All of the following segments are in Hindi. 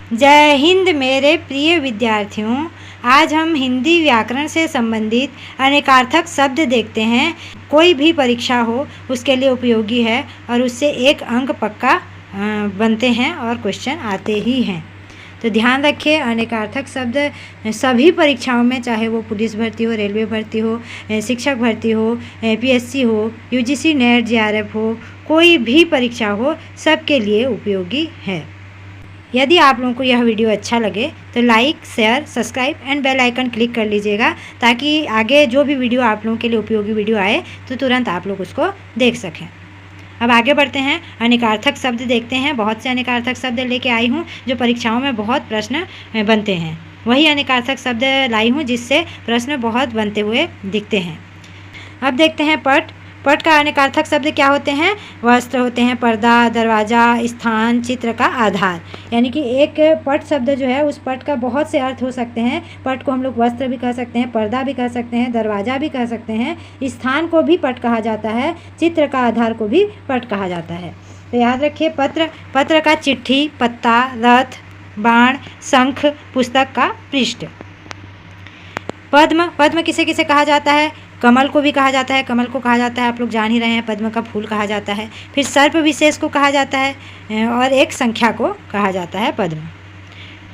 जय हिंद मेरे प्रिय विद्यार्थियों। आज हम हिंदी व्याकरण से संबंधित अनेकार्थक शब्द देखते हैं। कोई भी परीक्षा हो उसके लिए उपयोगी है और उससे 1 अंक पक्का बनते हैं और क्वेश्चन आते ही हैं। तो ध्यान रखिए, अनेकार्थक शब्द सभी परीक्षाओं में, चाहे वो पुलिस भर्ती हो, रेलवे भर्ती हो, शिक्षक भर्ती हो, पीएससी हो, यूजीसी नेट जेआरएफ हो, कोई भी परीक्षा हो, सबके लिए उपयोगी है। यदि आप लोगों को यह वीडियो अच्छा लगे तो like, share, subscribe and bell icon click कर लीजिएगा, ताकि आगे जो भी वीडियो आप लोगों के लिए उपयोगी वीडियो आए तो तुरंत आप लोग उसको देख सकें। अब आगे बढ़ते हैं, अनेकार्थक शब्द देखते हैं। बहुत से अनेकार्थक शब्द लेके आई हूँ जो परीक्षाओं में बहुत प्रश्न बनते हैं। वही अनेकार्थक शब्द लाई हूँ जिससे प्रश्न बहुत बनते हुए दिखते हैं। अब देखते हैं पट। पट का अनेकार्थक शब्द क्या होते हैं? वस्त्र होते हैं, पर्दा, दरवाज़ा, स्थान, चित्र का आधार। यानी कि एक पट शब्द जो है, उस पट का बहुत से अर्थ हो सकते हैं। पट को हम लोग वस्त्र भी कह सकते हैं, पर्दा भी कह सकते हैं, दरवाज़ा भी कह सकते हैं, स्थान को भी पट कहा जाता है, चित्र का आधार को भी पट कहा जाता है। तो याद रखिए, पत्र। पत्र का चिट्ठी, पत्ता, रथ, बाण, शंख, पुस्तक का पृष्ठ। पद्म। पद्म किसे किसे कहा जाता है? कमल को भी कहा जाता है। कमल को कहा जाता है, आप लोग जान ही रहे हैं, पद्म का फूल कहा जाता है। फिर सर्प विशेष को कहा जाता है और एक संख्या को कहा जाता है पद्म।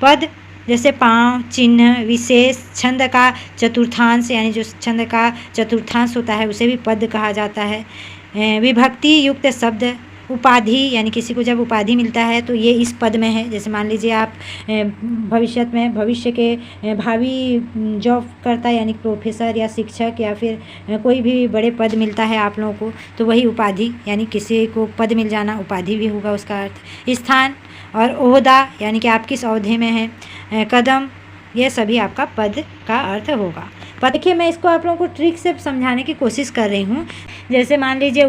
पद जैसे पाँव, चिन्ह, विशेष, छंद का चतुर्थांश, यानी जो छंद का चतुर्थांश होता है उसे भी पद कहा जाता है। विभक्ति युक्त शब्द। उपाधि, यानी किसी को जब उपाधि मिलता है तो ये इस पद में है। जैसे मान लीजिए आप भविष्य के भावी जॉब करता है, यानी प्रोफेसर या शिक्षक या फिर कोई भी बड़े पद मिलता है आप लोगों को, तो वही उपाधि, यानी किसी को पद मिल जाना उपाधि भी होगा उसका अर्थ। स्थान और ओहदा, यानी कि आप किस ओहदे में हैं। कदम, ये सभी आपका पद का अर्थ होगा। पर देखिए, मैं इसको आप लोगों को ट्रिक से समझाने की कोशिश कर रही हूँ। जैसे मान लीजिए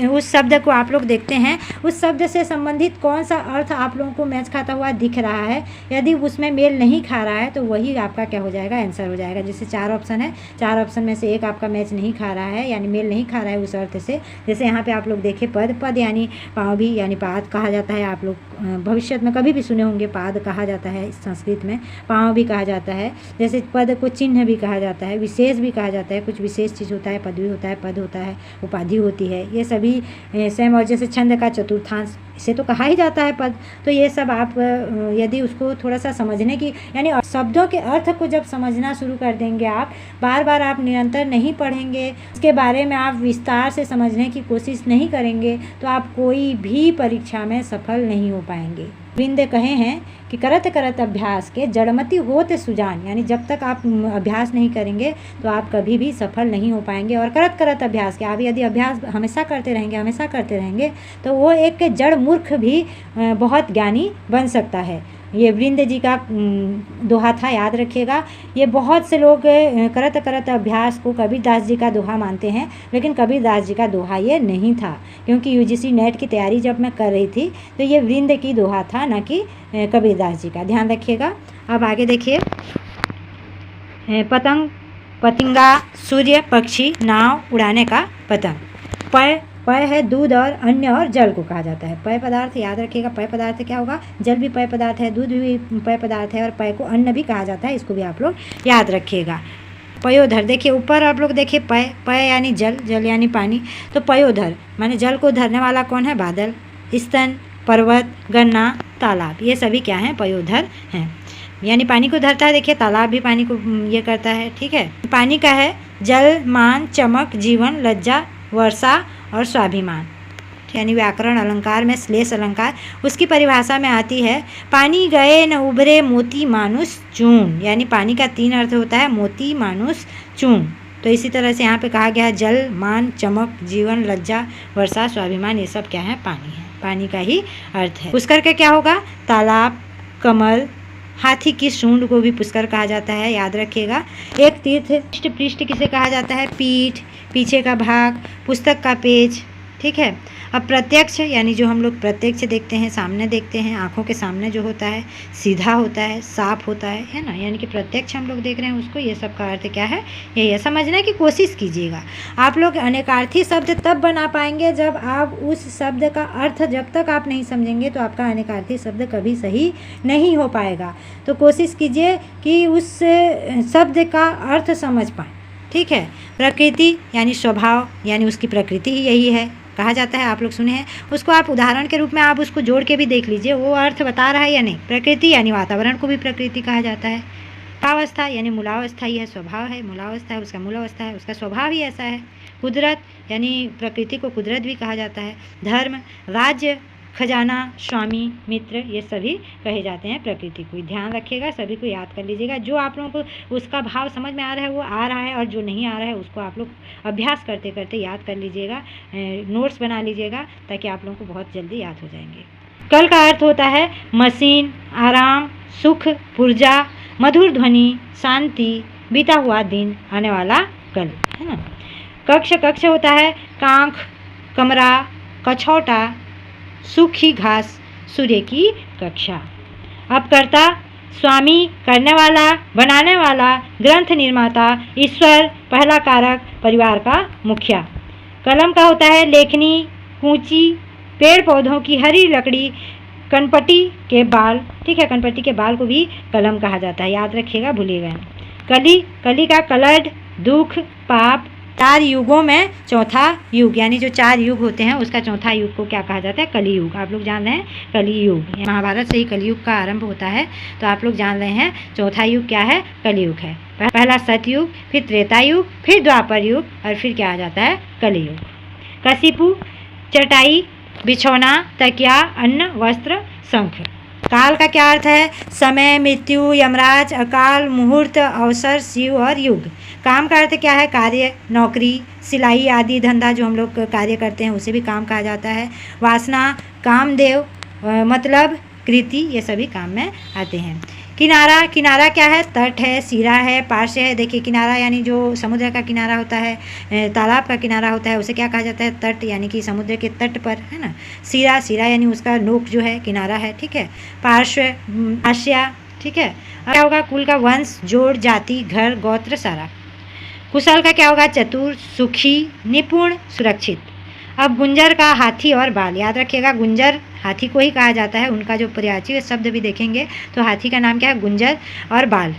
उस शब्द को आप लोग देखते हैं, उस शब्द से संबंधित कौन सा अर्थ आप लोगों को मैच खाता हुआ दिख रहा है। यदि उसमें मेल नहीं खा रहा है तो वही आपका क्या हो जाएगा? आंसर हो जाएगा। जैसे 4 ऑप्शन है, 4 ऑप्शन में से एक आपका मैच नहीं खा रहा है, यानी मेल नहीं खा रहा है उस अर्थ से। जैसे यहाँ पे आप लोग देखें, पद। पद यानी पाँव भी, यानी पाद कहा जाता है। आप लोग भविष्य में कभी भी सुने होंगे, पाद कहा जाता है संस्कृत में, पाँव भी कहा जाता है। जैसे पद को चिन्ह भी कहा जाता है, विशेष भी कहा जाता है। कुछ विशेष चीज़ होता है, पदवी होता है, पद होता है, उपाधि होती है, ये सभी सेम। और जैसे छंद का चतुर्थांश, इसे तो कहा ही जाता है पद। तो ये सब आप यदि उसको थोड़ा सा समझने की, यानी शब्दों के अर्थ को जब समझना शुरू कर देंगे, आप बार बार आप निरंतर नहीं पढ़ेंगे, इसके बारे में आप विस्तार से समझने की कोशिश नहीं करेंगे, तो आप कोई भी परीक्षा में सफल नहीं हो पाएंगे। वृंद कहे हैं कि करत करत अभ्यास के जड़मति होते सुजान, यानी जब तक आप अभ्यास नहीं करेंगे तो आप कभी भी सफल नहीं हो पाएंगे। और करत करत अभ्यास के, आप यदि अभ्यास हमेशा करते रहेंगे तो वो एक जड़ मूर्ख भी बहुत ज्ञानी बन सकता है। ये वृंद जी का दोहा था, याद रखिएगा। ये बहुत से लोग करत करत अभ्यास को कबीरदास जी का दोहा मानते हैं, लेकिन कबीरदास जी का दोहा ये नहीं था, क्योंकि यूजीसी नेट की तैयारी जब मैं कर रही थी तो ये वृंद की दोहा था, ना कि कबीरदास जी का। ध्यान रखिएगा। अब आगे देखिए, पतंग, पतंगा, सूर्य, पक्षी, नाव, उड़ाने का पतंग। पय, पय है दूध और अन्न और जल को कहा जाता है। पेय पदार्थ, याद रखिएगा, पेय पदार्थ क्या होगा? जल भी पेय पदार्थ है, दूध भी पेय पदार्थ है, और पेय को अन्न भी कहा जाता है, इसको भी आप लोग याद रखिएगा। पयोधर, देखिए ऊपर आप लोग देखिए, पय, पय यानी जल, जल यानी पानी, तो पयोधर माने जल को धरने वाला कौन है? बादल। स्तन, पर्वत, गन्ना, तालाब, ये सभी क्या हैं? पयोधर हैं, यानी पानी को धरता है। देखिए तालाब भी पानी को ये करता है, ठीक है। पानी का है जल, मान, चमक, जीवन, लज्जा, वर्षा और स्वाभिमान, यानी व्याकरण अलंकार में श्लेष अलंकार, उसकी परिभाषा में आती है, पानी गए न उभरे मोती मानुष चून, यानी पानी का 3 अर्थ होता है, मोती, मानुष, चून। तो इसी तरह से यहाँ पे कहा गया है जल, मान, चमक, जीवन, लज्जा, वर्षा, स्वाभिमान, ये सब क्या है? पानी है, पानी का ही अर्थ है। पुष्कर का क्या होगा? तालाब, कमल, हाथी की सूंड को भी पुष्कर कहा जाता है, याद रखिएगा। एक तीर्थ, पृष्ठ किसे कहा जाता है? पीठ, पीछे का भाग, पुस्तक का पेज, ठीक है। अब प्रत्यक्ष यानी जो हम लोग प्रत्यक्ष देखते हैं, सामने देखते हैं, आँखों के सामने जो होता है, सीधा होता है, साफ होता है ना, यानी कि प्रत्यक्ष हम लोग देख रहे हैं उसको। ये सब का अर्थ क्या है, यही है। समझने की कोशिश कीजिएगा। आप लोग अनेकार्थी शब्द तब बना पाएंगे जब आप उस शब्द का अर्थ जब तक आप नहीं समझेंगे तो आपका अनेकार्थी शब्द कभी सही नहीं हो पाएगा। तो कोशिश कीजिए कि उस शब्द का अर्थ समझ पाएँ, ठीक है। प्रकृति यानी स्वभाव, यानी उसकी प्रकृति ही यही है कहा जाता है, आप लोग सुने हैं। उसको आप उदाहरण के रूप में आप उसको जोड़ के भी देख लीजिए, वो अर्थ बता रहा है या नहीं। प्रकृति यानी वातावरण को भी प्रकृति कहा जाता है। मूलावस्था यानी मूलावस्था ही है, स्वभाव है, मूलावस्था है उसका, मूलावस्था है उसका, स्वभाव ही ऐसा है। कुदरत यानी प्रकृति को कुदरत भी कहा जाता है। धर्म, राज्य, खजाना, स्वामी, मित्र, ये सभी कहे जाते हैं प्रकृति को। ध्यान रखिएगा, सभी को याद कर लीजिएगा। जो आप लोगों को उसका भाव समझ में आ रहा है वो आ रहा है, और जो नहीं आ रहा है उसको आप लोग अभ्यास करते करते याद कर लीजिएगा, नोट्स बना लीजिएगा, ताकि आप लोगों को बहुत जल्दी याद हो जाएंगे। कल का अर्थ होता है मशीन, आराम, सुख, पुर्जा, मधुर ध्वनि, शांति, बीता हुआ दिन, आने वाला कल, है ना। कक्ष, कक्ष होता है कांख, कमरा, कछौटा, सूखी घास, सूर्य की कक्षा। अब कर्ता, स्वामी, करने वाला, बनाने वाला, ग्रंथ निर्माता, ईश्वर, पहला कारक, परिवार का मुखिया। कलम का होता है लेखनी, कूंची, पेड़ पौधों की हरी लकड़ी, कनपटी के बाल, ठीक है, कनपटी के बाल को भी कलम कहा जाता है, याद रखिएगा, भूलिएगा। कली, कली का कलड, दुख, पाप। 4 युगों में चौथा युग, यानी जो 4 युग होते हैं उसका चौथा युग को क्या कहा जाता है, कलियुग। आप लोग जान रहे हैं कलियुग, महाभारत से ही कलियुग का आरंभ होता है, तो आप लोग जान रहे हैं चौथा युग क्या है, कलियुग है। पहला सतयुग, फिर त्रेता युग, फिर द्वापर युग, और फिर क्या आ जाता है, कलियुग। कशिपु, चटाई, बिछौना, तकिया, अन्न, वस्त्र, शंख। काल का क्या अर्थ है, समय, मृत्यु, यमराज, अकाल, मुहूर्त, अवसर, शिव और युग। काम का अर्थ क्या है, कार्य, नौकरी, सिलाई आदि धंधा जो हम लोग कार्य करते हैं उसे भी काम कहा जाता है। वासना, कामदेव, मतलब कृति, ये सभी काम में आते हैं। किनारा, किनारा क्या है, तट है, सिरा है, पार्श्व है। देखिए किनारा यानी जो समुद्र का किनारा होता है, तालाब का किनारा होता है, उसे क्या कहा जाता है, तट, यानी कि समुद्र के तट पर, है ना। सिरा, सिरा यानी उसका नोक जो है, किनारा है, ठीक है। पार्श्व, आश्या, ठीक है। क्या होगा, कुल का वंश, जोड़, जाति, घर, गोत्र, सारा। कुशल का क्या होगा, चतुर, सुखी, निपुण, सुरक्षित। अब गुंजर का हाथी और बाल, याद रखिएगा, गुंजर हाथी को ही कहा जाता है, उनका जो पर्यायवाची शब्द भी देखेंगे तो हाथी का नाम क्या है, गुंजर और बाल।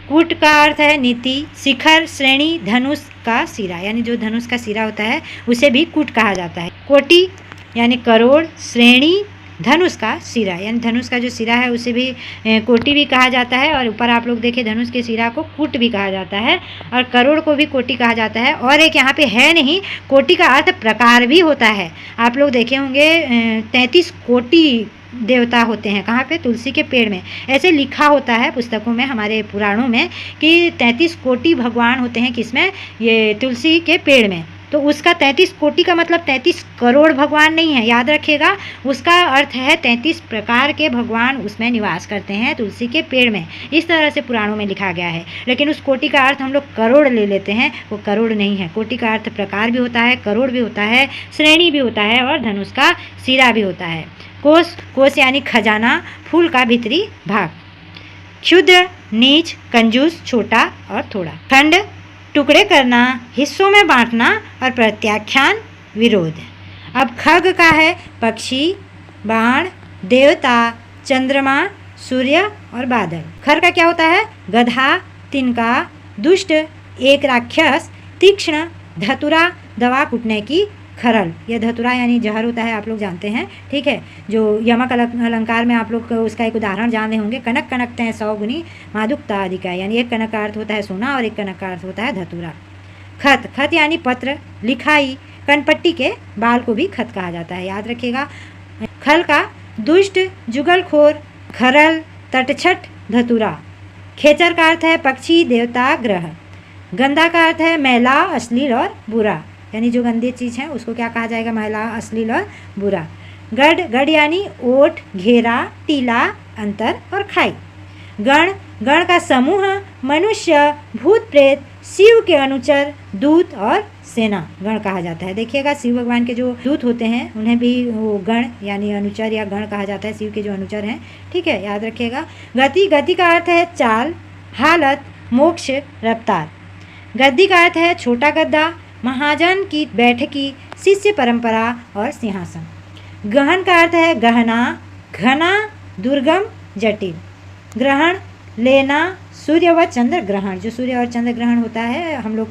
कूट का अर्थ है नीति, शिखर, श्रेणी, धनुष का सिरा, यानी जो धनुष का सिरा होता है उसे भी कूट कहा जाता है। कोटि यानी करोड़, श्रेणी, धनुष का सिरा, यानी धनुष का जो सिरा है उसे भी कोटि भी कहा जाता है, और ऊपर आप लोग देखें धनुष के सिरा को कूट भी कहा जाता है, और करोड़ को भी कोटि कहा जाता है। और एक यहाँ पे है नहीं, कोटि का अर्थ प्रकार भी होता है। आप लोग देखे होंगे 33 कोटि देवता होते हैं, कहाँ पे, तुलसी के पेड़ में। ऐसे लिखा होता है पुस्तकों में, हमारे पुराणों में, कि 33 कोटि भगवान होते हैं, किसमें, ये तुलसी के पेड़ में। तो उसका 33 कोटि का मतलब 33 करोड़ भगवान नहीं है, याद रखिएगा, उसका अर्थ है 33 प्रकार के भगवान उसमें निवास करते हैं तुलसी के पेड़ में। इस तरह से पुराणों में लिखा गया है, लेकिन उस कोटि का अर्थ हम लोग करोड़ ले लेते हैं, वो करोड़ नहीं है। कोटि का अर्थ प्रकार भी होता है, करोड़ भी होता है, श्रेणी भी होता है, और धनुष का सिरा भी होता है। कोश, कोश यानी खजाना, फूल का भीतरी भाग। क्षुद्र, नीच, कंजूस, छोटा और थोड़ा। खंड, टुकड़े करना, हिस्सों में बांटना, और प्रत्याख्यान, विरोध। अब खग का है पक्षी, बाण, देवता, चंद्रमा, सूर्य और बादल। खर का क्या होता है, गधा, तिनका, दुष्ट, एक राक्षस, तीक्ष्ण, धतुरा, दवा कुटने की खरल। यह धतुरा यानी जहर होता है, आप लोग जानते हैं, ठीक है। जो यमक अलंकार में आप लोग उसका एक उदाहरण जान रहे होंगे, कनक कनकते हैं 100 गुनी मादुकता अधिका, यानी एक कनक का अर्थ होता है सोना और एक कनक का अर्थ होता है धतुरा। खत, खत यानी पत्र, लिखाई, कनपट्टी के बाल को भी खत कहा जाता है, याद रखिएगा। खल का दुष्ट, जुगलखोर, खरल, तटछट, धतुरा। खेचर का अर्थ है पक्षी, देवता, ग्रह। गंदा का अर्थ है मैला, अश्लील और बुरा, यानी जो गंदी चीज़ है उसको क्या कहा जाएगा, मैला, अश्लील और बुरा। गढ़, गढ़ यानी ओट, घेरा, टीला, अंतर और खाई। गण, गण का समूह मनुष्य, भूत प्रेत, शिव के अनुचर, दूत और सेना गण कहा जाता है। देखिएगा शिव भगवान के जो दूत होते हैं उन्हें भी वो गण यानी अनुचर या गण कहा जाता है, शिव के जो अनुचर हैं। ठीक है, याद रखिएगा। गति, गति का अर्थ है चाल, हालत, मोक्ष, रफ्तार। गद्दी का अर्थ है छोटा गद्दा, महाजन की बैठकी, शिष्य परंपरा और सिंहासन। गहन का अर्थ है गहना, घना, दुर्गम, जटिल। ग्रहण, लेना, सूर्य व चंद्र ग्रहण। जो सूर्य और चंद्र ग्रहण होता है, हम लोग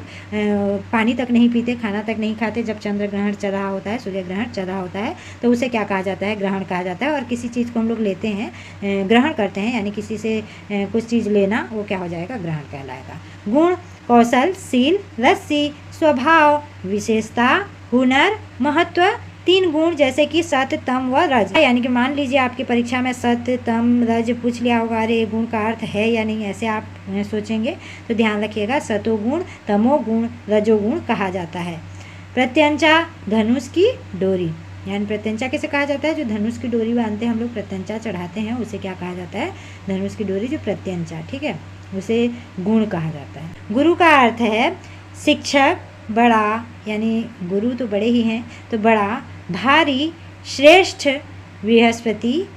पानी तक नहीं पीते, खाना तक नहीं खाते जब चंद्र ग्रहण चल रहा होता है, सूर्य ग्रहण चल रहा होता है, तो उसे क्या कहा जाता है? ग्रहण कहा जाता है। और किसी चीज़ को हम लोग लेते हैं, ग्रहण करते हैं, यानी किसी से कुछ चीज़ लेना, वो क्या हो जाएगा? ग्रहण कहलाएगा। गुण, कौशल, शील, रस्सी, स्वभाव, विशेषता, हुनर, महत्व। 3 गुण जैसे कि सत्य, तम व रज। यानी कि मान लीजिए आपकी परीक्षा में सत्य, तम, रज पूछ लिया होगा, अरे गुण का अर्थ है या नहीं, ऐसे आप सोचेंगे, तो ध्यान रखिएगा सतोगुण, तमोगुण, रजोगुण कहा जाता है। प्रत्यंचा, धनुष की डोरी, यानी प्रत्यंचा कैसे कहा जाता है? जो धनुष की डोरी बांधते हैं हम लोग, प्रत्यंचा चढ़ाते हैं, उसे क्या कहा जाता है? धनुष की डोरी, जो प्रत्यंचा, ठीक है, उसे गुण कहा जाता है। गुरु का अर्थ है शिक्षक, बड़ा, यानी गुरु तो बड़े ही हैं, तो बड़ा, भारी, श्रेष्ठ, बृहस्पति,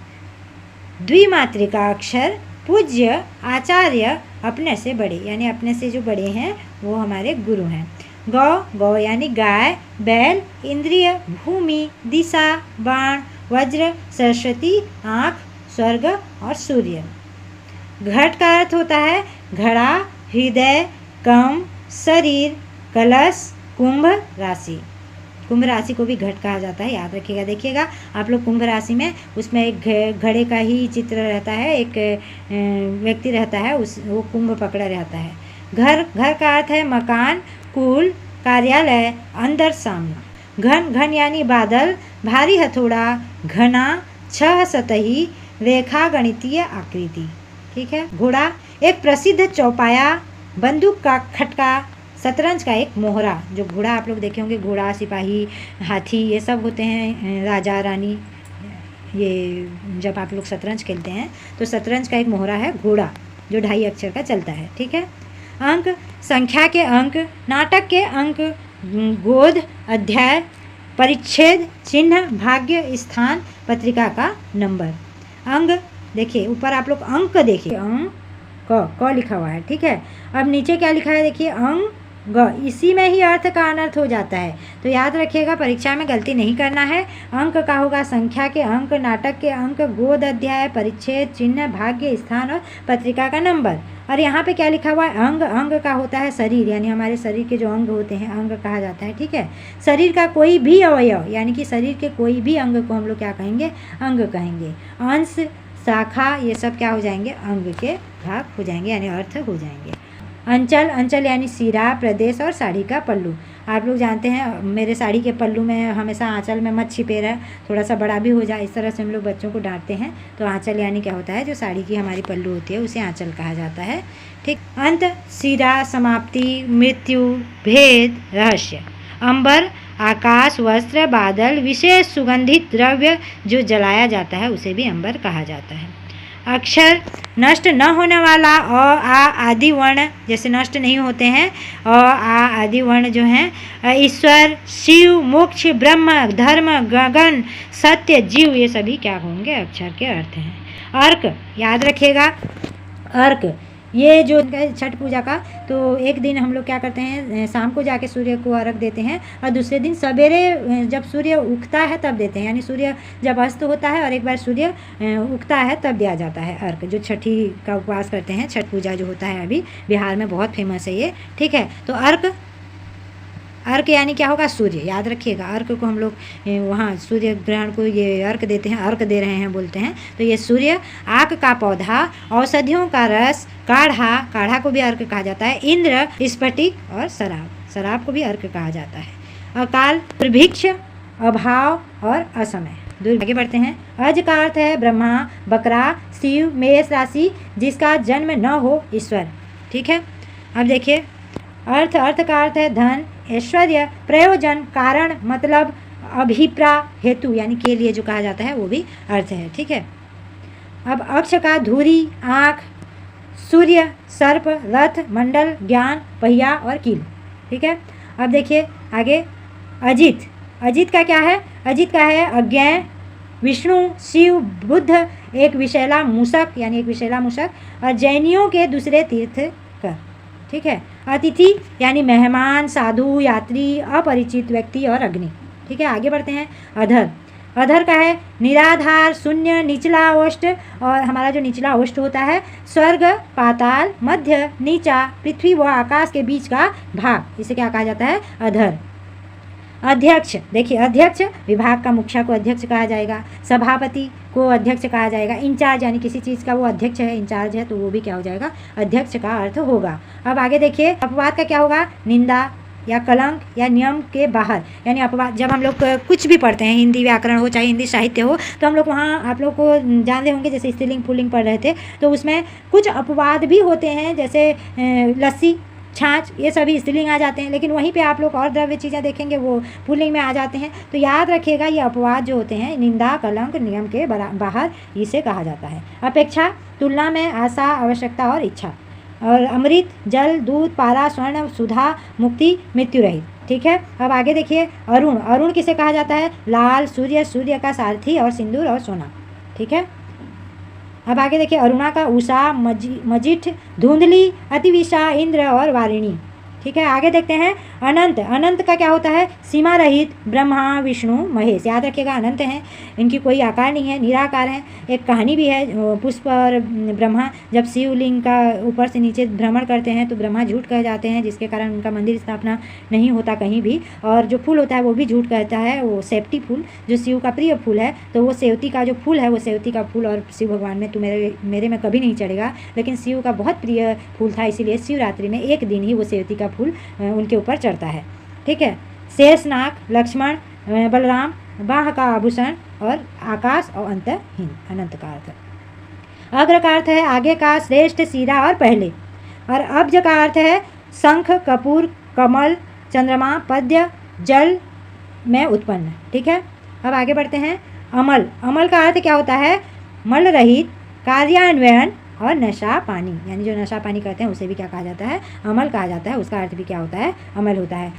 द्विमात्रिका अक्षर, पूज्य, आचार्य, अपने से बड़े, यानी अपने से जो बड़े हैं वो हमारे गुरु हैं। गौ, गौ यानी गाय, बैल, इंद्रिय, भूमि, दिशा, बाण, वज्र, सरस्वती, आँख, स्वर्ग और सूर्य। घट का अर्थ होता है घड़ा, हृदय, कम, शरीर, कलश, कुंभ राशि। कुंभ राशि को भी घट कहा जाता है, याद रखिएगा। देखिएगा आप लोग कुंभ राशि में, उसमें एक घड़े का ही चित्र रहता है, एक व्यक्ति रहता है, वो कुंभ पकड़ा रहता है। घर, घर का अर्थ है मकान, कुल, कार्यालय, अंदर, सामना। घन, घन यानी बादल, भारी हथौड़ा, घना, 6 सतही, रेखा, गणितीय आकृति। ठीक है। घोड़ा, एक प्रसिद्ध चौपाया, बंदूक का खटका, शतरंज का एक मोहरा। जो घोड़ा आप लोग देखे होंगे, घोड़ा, सिपाही, हाथी, ये सब होते हैं, राजा रानी। ये जब आप लोग शतरंज खेलते हैं तो शतरंज का एक मोहरा है घोड़ा, जो 2.5 अक्षर का चलता है। ठीक है। अंक, संख्या के अंक, नाटक के अंक, गोद, अध्याय, परिच्छेद, चिन्ह, भाग्य, स्थान, पत्रिका का नंबर। अंग, देखिए ऊपर आप लोग अंक देखिए, अंक क लिखा हुआ है। ठीक है। अब नीचे क्या लिखा है देखिए, अंग ग, इसी में ही अर्थ का अनर्थ हो जाता है, तो याद रखिएगा, परीक्षा में गलती नहीं करना है। अंक का होगा संख्या के अंक, नाटक के अंक, गोद, अध्याय, परिच्छेद, चिन्ह, भाग्य, स्थान और पत्रिका का नंबर। और यहाँ पे क्या लिखा हुआ है, अंग, अंग का होता है शरीर, यानी हमारे शरीर के जो अंग होते हैं अंग कहा जाता है। ठीक है। शरीर का कोई भी अवयव, यानी कि शरीर के कोई भी अंग को हम लोग क्या कहेंगे, अंग कहेंगे। अंश, शाखा, ये सब क्या हो जाएंगे, अंग के भाग हो जाएंगे, यानी अर्थ हो जाएंगे। अंचल, अंचल यानी सिरा, प्रदेश और साड़ी का पल्लू। आप लोग जानते हैं मेरे साड़ी के पल्लू में हमेशा आंचल में मत छिपे रहे, थोड़ा सा बड़ा भी हो जाए, इस तरह से हम लोग बच्चों को डांटते हैं। तो आंचल यानी क्या होता है, जो साड़ी की हमारी पल्लू होती है उसे आंचल कहा जाता है। ठीक। अंत, सिरा, समाप्ति, मृत्यु, भेद, रहस्य। अंबर, आकाश, वस्त्र, बादल, विशेष सुगंधित द्रव्य जो जलाया जाता है उसे भी अंबर कहा जाता है। अक्षर, नष्ट न होने वाला, अ, आ आदि वर्ण जैसे नष्ट नहीं होते हैं, अ, आ आदि वर्ण जो हैं, ईश्वर, शिव, मोक्ष, ब्रह्म, धर्म, गगन, सत्य, जीव, ये सभी क्या होंगे, अक्षर के अर्थ हैं। अर्क, याद रखिएगा, अर्क ये जो छठ पूजा का, तो एक दिन हम लोग क्या करते हैं, शाम को जाके सूर्य को अर्घ देते हैं, और दूसरे दिन सवेरे जब सूर्य उगता है तब देते हैं, यानी सूर्य जब अस्त होता है और एक बार सूर्य उगता है तब दिया जाता है अर्घ। जो छठी का उपवास करते हैं, छठ पूजा जो होता है अभी बिहार में बहुत फेमस है ये। ठीक है। तो अर्घ, अर्क यानी क्या होगा, सूर्य, याद रखिएगा। अर्क को हम लोग वहाँ सूर्य ग्रहण को ये अर्क देते हैं, अर्क दे रहे हैं बोलते हैं, तो ये सूर्य। आक का पौधा, औषधियों का रस, काढ़ा, काढ़ा को भी अर्क कहा जाता है। इंद्र, स्फटिक और शराब, शराब को भी अर्क कहा जाता है। अकाल, दुर्भिक्ष, अभाव और असमय। आगे बढ़ते हैं। अज का अर्थ है ब्रह्मा, बकरा, शिव, मेष राशि, जिसका जन्म न हो, ईश्वर। ठीक है। अब देखिए अर्थ, अर्थ का अर्थ है धन, ऐश्वर्य, प्रयोजन, कारण, मतलब, अभिप्राय, हेतु, यानी के लिए जो कहा जाता है वो भी अर्थ है। ठीक है। अब अक्ष का धुरी, आँख, सूर्य, सर्प, रथ, मंडल, ज्ञान, पहिया और कील। ठीक है। अब देखिए आगे अजित। अजित का क्या है? अजित का है अज्ञेय, विष्णु, शिव, बुद्ध, एक विषैला मूषक यानी एक विषैला मूषक, और जैनियों के दूसरे तीर्थकर। ठीक है। अतिथि यानी मेहमान, साधु, यात्री, अपरिचित व्यक्ति और अग्नि। ठीक है। आगे बढ़ते हैं। अधर। अधर का है निराधार, शून्य, निचला ओष्ठ, और हमारा जो निचला ओष्ठ होता है स्वर्ग, पाताल, मध्य, नीचा, पृथ्वी व आकाश के बीच का भाग, इसे क्या कहा जाता है? अधर। अध्यक्ष। देखिए अध्यक्ष विभाग का मुखिया को अध्यक्ष कहा जाएगा, सभापति को अध्यक्ष कहा जाएगा, इंचार्ज यानी किसी चीज़ का वो अध्यक्ष है, इंचार्ज है, तो वो भी क्या हो जाएगा? अध्यक्ष का अर्थ होगा। अब आगे देखिए अपवाद का क्या होगा? निंदा या कलंक या नियम के बाहर, यानी अपवाद। जब हम लोग कुछ भी पढ़ते हैं, हिंदी व्याकरण हो चाहे हिंदी साहित्य हो, तो हम लोग वहाँ आप लोग को जानते होंगे जैसे स्त्रीलिंग पुल्लिंग पढ़ रहे थे, तो उसमें कुछ अपवाद भी होते हैं, जैसे लस्सी, छाछ, ये सभी स्त्रीलिंग आ जाते हैं, लेकिन वहीं पे आप लोग और द्रव्य चीज़ें देखेंगे वो पुल्लिंग में आ जाते हैं। तो याद रखिएगा ये अपवाद जो होते हैं, निंदा, कलंक, नियम के बाहर, इसे कहा जाता है। अपेक्षा, तुलना में, आशा, आवश्यकता और इच्छा। और अमृत, जल, दूध, पारा, स्वर्ण, सुधा, मुक्ति, मृत्यु रहित। ठीक है। अब आगे देखिए अरुण। अरुण किसे कहा जाता है? लाल, सूर्य, सूर्य का सारथी और सिंदूर और सोना। ठीक है। अब आगे देखिए अरुणा का उषा, मजिठ, धुंधली, अतिविशा, इंद्र और वारिणी। ठीक है। आगे देखते हैं अनंत। अनंत का क्या होता है? सीमा रहित, ब्रह्मा, विष्णु, महेश। याद रखिएगा अनंत हैं, इनकी कोई आकार नहीं है, निराकार है। एक कहानी भी है, पुष्प और ब्रह्मा जब शिवलिंग का ऊपर से नीचे भ्रमण करते हैं तो ब्रह्मा झूठ कह जाते हैं, जिसके कारण उनका मंदिर स्थापना नहीं होता कहीं भी। और जो फूल होता है वो भी झूठ कहता है, वो सेवती फूल जो शिव का प्रिय फूल है, तो वो सेवती का जो फूल है, वो सेवती का फूल और शिव भगवान में तो मेरे में कभी नहीं चढ़ेगा, लेकिन शिव का बहुत प्रिय फूल था, इसीलिए शिवरात्रि में एक दिन ही वो सेवती का फूल उनके ऊपर चढ़ता है। ठीक है। शेषनाग, लक्ष्मण, बलराम, बाह का आभूषण और आकाश और अंतहीन, अनंत का अर्थ। अग्र का अर्थ है आगे का, श्रेष्ठ, सिरा और पहले। और अब्ज का अर्थ है शंख, कपूर, कमल, चंद्रमा, पद्य, जल में उत्पन्न। ठीक है। अब आगे बढ़ते हैं। अमल। अमल का अर्थ क्या होता है? मल रहित, कार्यान्वयन और नशा पानी, यानी जो नशा पानी करते हैं उसे भी क्या कहा जाता है? अमल कहा जाता है। उसका अर्थ भी क्या होता है? अमल होता है।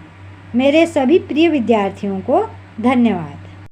मेरे सभी प्रिय विद्यार्थियों को धन्यवाद।